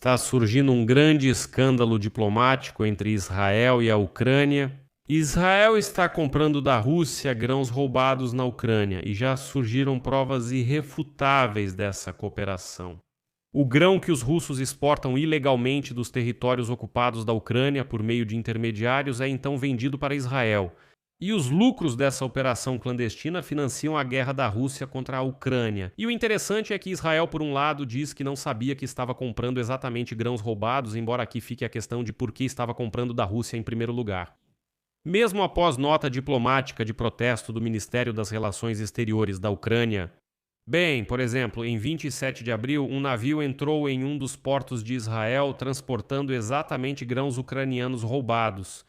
Está surgindo um grande escândalo diplomático entre Israel e a Ucrânia. Israel está comprando da Rússia grãos roubados na Ucrânia e já surgiram provas irrefutáveis dessa cooperação. O grão que os russos exportam ilegalmente dos territórios ocupados da Ucrânia por meio de intermediários é então vendido para Israel. E os lucros dessa operação clandestina financiam a guerra da Rússia contra a Ucrânia. E o interessante é que Israel, por um lado, diz que não sabia que estava comprando exatamente grãos roubados, embora aqui fique a questão de por que estava comprando da Rússia em primeiro lugar. Mesmo após nota diplomática de protesto do Ministério das Relações Exteriores da Ucrânia, por exemplo, em 27 de abril, um navio entrou em um dos portos de Israel transportando exatamente grãos ucranianos roubados.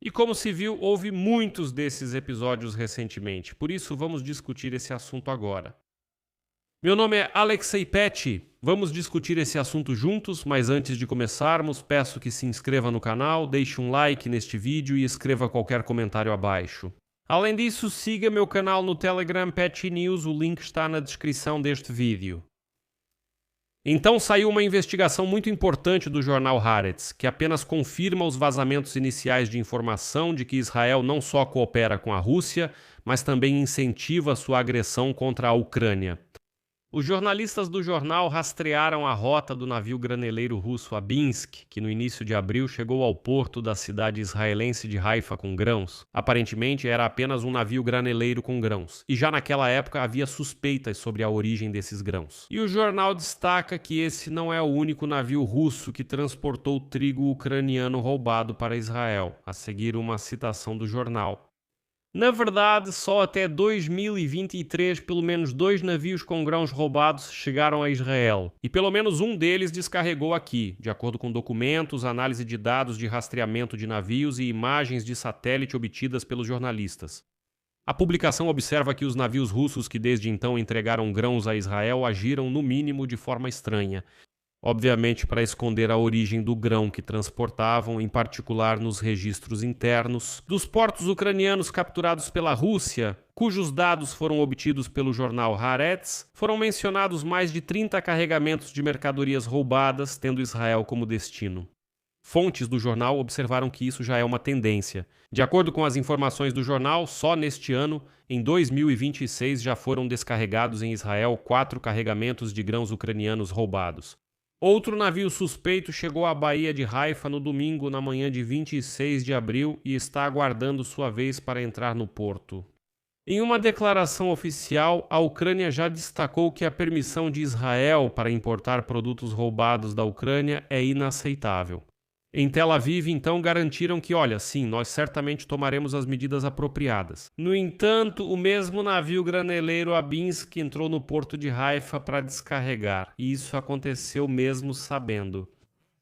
E como se viu, houve muitos desses episódios recentemente, por isso vamos discutir esse assunto agora. Meu nome é Alexei Petty, vamos discutir esse assunto juntos, mas antes de começarmos, peço que se inscreva no canal, deixe um like neste vídeo e escreva qualquer comentário abaixo. Além disso, siga meu canal no Telegram Petty News, o link está na descrição deste vídeo. Então saiu uma investigação muito importante do jornal Haaretz, que apenas confirma os vazamentos iniciais de informação de que Israel não só coopera com a Rússia, mas também incentiva sua agressão contra a Ucrânia. Os jornalistas do jornal rastrearam a rota do navio graneleiro russo Abinsk, que no início de abril chegou ao porto da cidade israelense de Haifa com grãos. Aparentemente era apenas um navio graneleiro com grãos, e já naquela época havia suspeitas sobre a origem desses grãos. E o jornal destaca que esse não é o único navio russo que transportou trigo ucraniano roubado para Israel, a seguir uma citação do jornal. Na verdade, só até 2023 pelo menos 2 navios com grãos roubados chegaram a Israel, e pelo menos um deles descarregou aqui, de acordo com documentos, análise de dados de rastreamento de navios e imagens de satélite obtidas pelos jornalistas. A publicação observa que os navios russos que desde então entregaram grãos a Israel agiram no mínimo de forma estranha. Obviamente para esconder a origem do grão que transportavam, em particular nos registros internos, dos portos ucranianos capturados pela Rússia, cujos dados foram obtidos pelo jornal Haaretz, foram mencionados mais de 30 carregamentos de mercadorias roubadas, tendo Israel como destino. Fontes do jornal observaram que isso já é uma tendência. De acordo com as informações do jornal, só neste ano, em 2026, já foram descarregados em Israel 4 carregamentos de grãos ucranianos roubados. Outro navio suspeito chegou à Baía de Haifa no domingo, na manhã de 26 de abril, e está aguardando sua vez para entrar no porto. Em uma declaração oficial, a Ucrânia já destacou que a permissão de Israel para importar produtos roubados da Ucrânia é inaceitável. Em Tel Aviv, então, garantiram que, sim, nós certamente tomaremos as medidas apropriadas. No entanto, o mesmo navio graneleiro Abinsk entrou no porto de Haifa para descarregar, e isso aconteceu mesmo sabendo.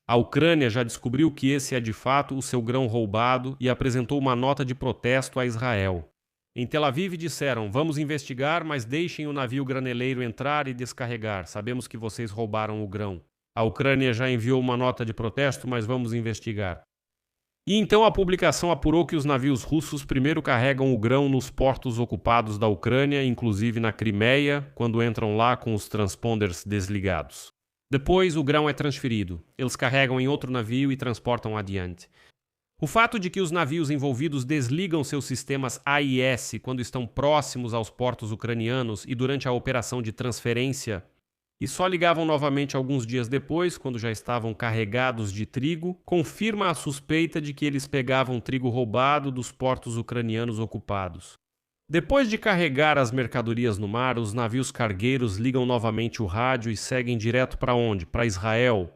A Ucrânia já descobriu que esse é de fato o seu grão roubado e apresentou uma nota de protesto a Israel. Em Tel Aviv disseram, vamos investigar, mas deixem o navio graneleiro entrar e descarregar, sabemos que vocês roubaram o grão. A Ucrânia já enviou uma nota de protesto, mas vamos investigar. E então a publicação apurou que os navios russos primeiro carregam o grão nos portos ocupados da Ucrânia, inclusive na Crimeia, quando entram lá com os transponders desligados. Depois o grão é transferido. Eles carregam em outro navio e transportam adiante. O fato de que os navios envolvidos desligam seus sistemas AIS quando estão próximos aos portos ucranianos e durante a operação de transferência e só ligavam novamente alguns dias depois, quando já estavam carregados de trigo, confirma a suspeita de que eles pegavam trigo roubado dos portos ucranianos ocupados. Depois de carregar as mercadorias no mar, os navios cargueiros ligam novamente o rádio e seguem direto para onde? Para Israel.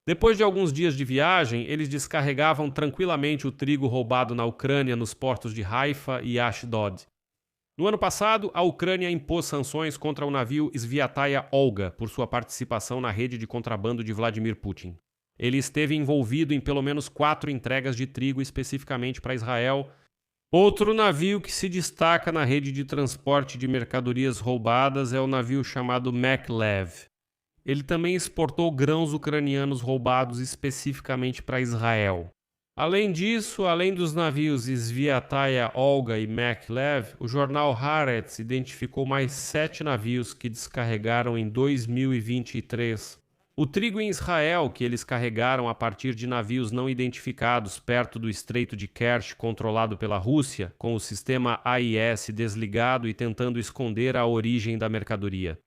Depois de alguns dias de viagem, eles descarregavam tranquilamente o trigo roubado na Ucrânia nos portos de Haifa e Ashdod. No ano passado, a Ucrânia impôs sanções contra o navio Sviataya Olga por sua participação na rede de contrabando de Vladimir Putin. Ele esteve envolvido em pelo menos 4 entregas de trigo especificamente para Israel. Outro navio que se destaca na rede de transporte de mercadorias roubadas é o navio chamado Maklev. Ele também exportou grãos ucranianos roubados especificamente para Israel. Além disso, além dos navios Sviataya Olga e Maklev, o jornal Haaretz identificou mais 7 navios que descarregaram em 2023 O trigo em Israel, que eles carregaram a partir de navios não identificados perto do Estreito de Kerch, controlado pela Rússia, com o sistema AIS desligado e tentando esconder a origem da mercadoria.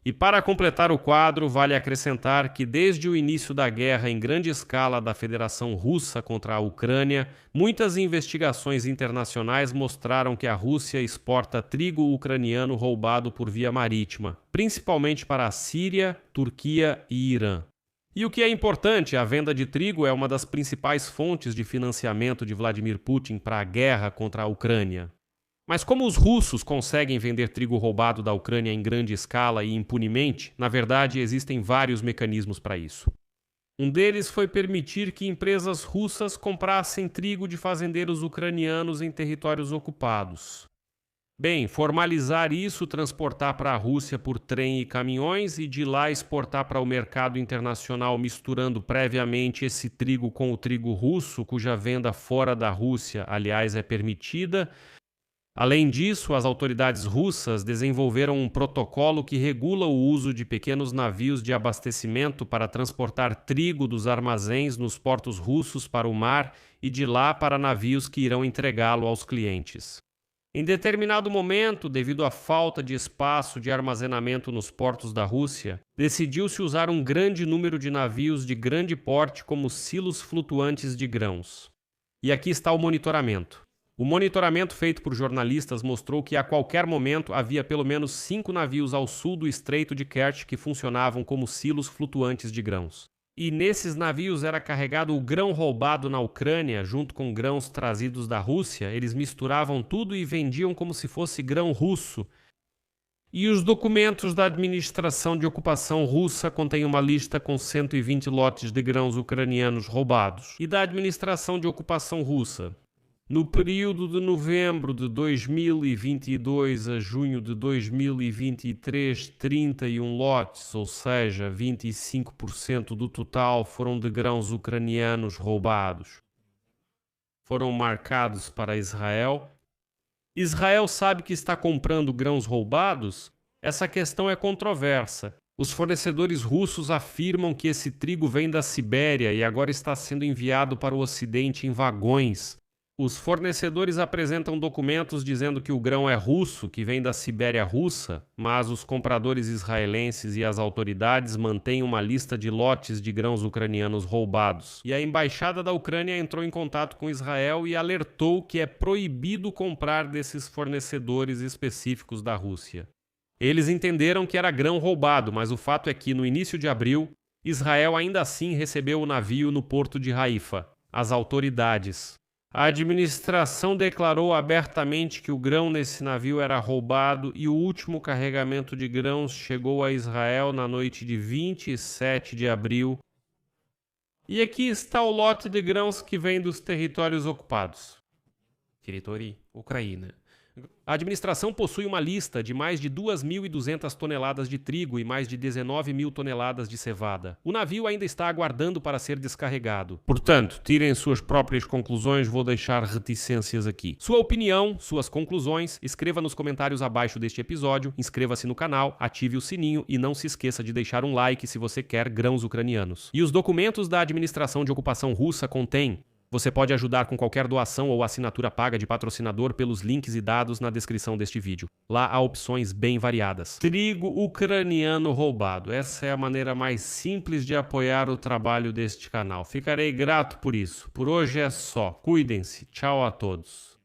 E para completar o quadro, vale acrescentar que desde o início da guerra em grande escala da Federação Russa contra a Ucrânia, muitas investigações internacionais mostraram que a Rússia exporta trigo ucraniano roubado por via marítima, principalmente para a Síria, Turquia e Irã. E o que é importante, a venda de trigo é uma das principais fontes de financiamento de Vladimir Putin para a guerra contra a Ucrânia. Mas como os russos conseguem vender trigo roubado da Ucrânia em grande escala e impunemente, na verdade existem vários mecanismos para isso. Um deles foi permitir que empresas russas comprassem trigo de fazendeiros ucranianos em territórios ocupados. Bem, formalizar isso, transportar para a Rússia por trem e caminhões e de lá exportar para o mercado internacional misturando previamente esse trigo com o trigo russo, cuja venda fora da Rússia, aliás, é permitida. Além disso, as autoridades russas desenvolveram um protocolo que regula o uso de pequenos navios de abastecimento para transportar trigo dos armazéns nos portos russos para o mar e de lá para navios que irão entregá-lo aos clientes. Em determinado momento, devido à falta de espaço de armazenamento nos portos da Rússia, decidiu-se usar um grande número de navios de grande porte como silos flutuantes de grãos. E aqui está o monitoramento. O monitoramento feito por jornalistas mostrou que a qualquer momento havia pelo menos 5 navios ao sul do Estreito de Kerch que funcionavam como silos flutuantes de grãos. E nesses navios era carregado o grão roubado na Ucrânia junto com grãos trazidos da Rússia. Eles misturavam tudo e vendiam como se fosse grão russo. E os documentos da administração de ocupação russa contêm uma lista com 120 lotes de grãos ucranianos roubados. E da administração de ocupação russa. No período de novembro de 2022 a junho de 2023, 31 lotes, ou seja, 25% do total, foram de grãos ucranianos roubados. Foram marcados para Israel. Israel sabe que está comprando grãos roubados? Essa questão é controversa. Os fornecedores russos afirmam que esse trigo vem da Sibéria e agora está sendo enviado para o Ocidente em vagões. Os fornecedores apresentam documentos dizendo que o grão é russo, que vem da Sibéria russa, mas os compradores israelenses e as autoridades mantêm uma lista de lotes de grãos ucranianos roubados. E a embaixada da Ucrânia entrou em contato com Israel e alertou que é proibido comprar desses fornecedores específicos da Rússia. Eles entenderam que era grão roubado, mas o fato é que, no início de abril, Israel ainda assim recebeu o navio no porto de Haifa. As autoridades. A administração declarou abertamente que o grão nesse navio era roubado e o último carregamento de grãos chegou a Israel na noite de 27 de abril. E aqui está o lote de grãos que vem dos territórios ocupados. Território Ucrânia. A administração possui uma lista de mais de 2.200 toneladas de trigo e mais de 19.000 toneladas de cevada. O navio ainda está aguardando para ser descarregado. Portanto, tirem suas próprias conclusões, vou deixar reticências aqui. Sua opinião, suas conclusões, escreva nos comentários abaixo deste episódio, inscreva-se no canal, ative o sininho e não se esqueça de deixar um like se você quer grãos ucranianos. E os documentos da administração de ocupação russa contêm. Você pode ajudar com qualquer doação ou assinatura paga de patrocinador pelos links e dados na descrição deste vídeo. Lá há opções bem variadas. Trigo ucraniano roubado. Essa é a maneira mais simples de apoiar o trabalho deste canal. Ficarei grato por isso. Por hoje é só. Cuidem-se. Tchau a todos.